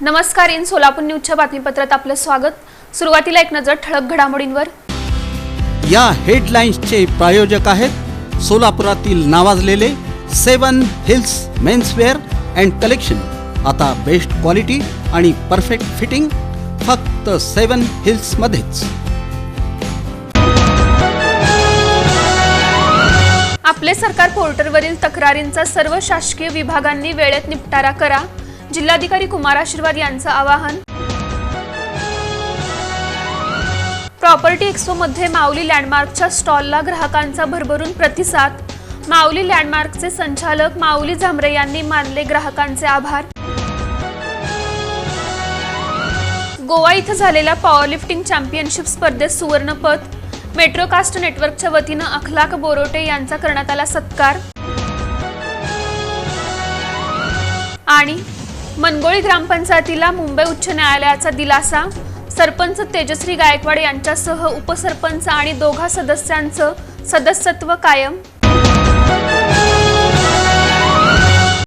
नमस्कार. इन सोलापूर न्यूजच्या बातमीपत्रात आपलं स्वागत. सुरुवातीला एक नजर ठळक घडामोडींवर. या हेडलाईन्सचे प्रायोजक आहेत सोलापुरातील नावाजलेले 7 हिल्स मेन्सवेअर अँड कलेक्शन. आता बेस्ट क्वालिटी आणि परफेक्ट फिटिंग फक्त 7 हिल्स मध्येच. आपले सरकार पोर्टलवरील तक्रारींचा सर्व शासकीय विभागांनी वेळेत निपटारा करा. जिल्हाधिकारी कुमार आशीर्वाद यांचं आवाहन. प्रॉपर्टी एक्सपो मध्ये माऊली लँडमार्कच्या स्टॉलला ग्राहकांचा भरभरून प्रतिसाद. माऊली लँडमार्कचे संचालक माऊली झांबरे यांनी मानले ग्राहकांचे आभार. गोवा इथं झालेल्या पॉवरलिफ्टिंग चॅम्पियनशिप स्पर्धेत सुवर्णपद. मेट्रोकास्ट नेटवर्कच्या वतीनं अखलाक बोरोटे यांचा करण्यात आला सत्कार. आणि मनगोळी ग्रामपंचायतीला मुंबई उच्च न्यायालयाचा दिलासा. सरपंच तेजश्री गायकवाड यांच्यासह उपसरपंच आणि दोघा सदस्यांचं सदस्यत्व कायम.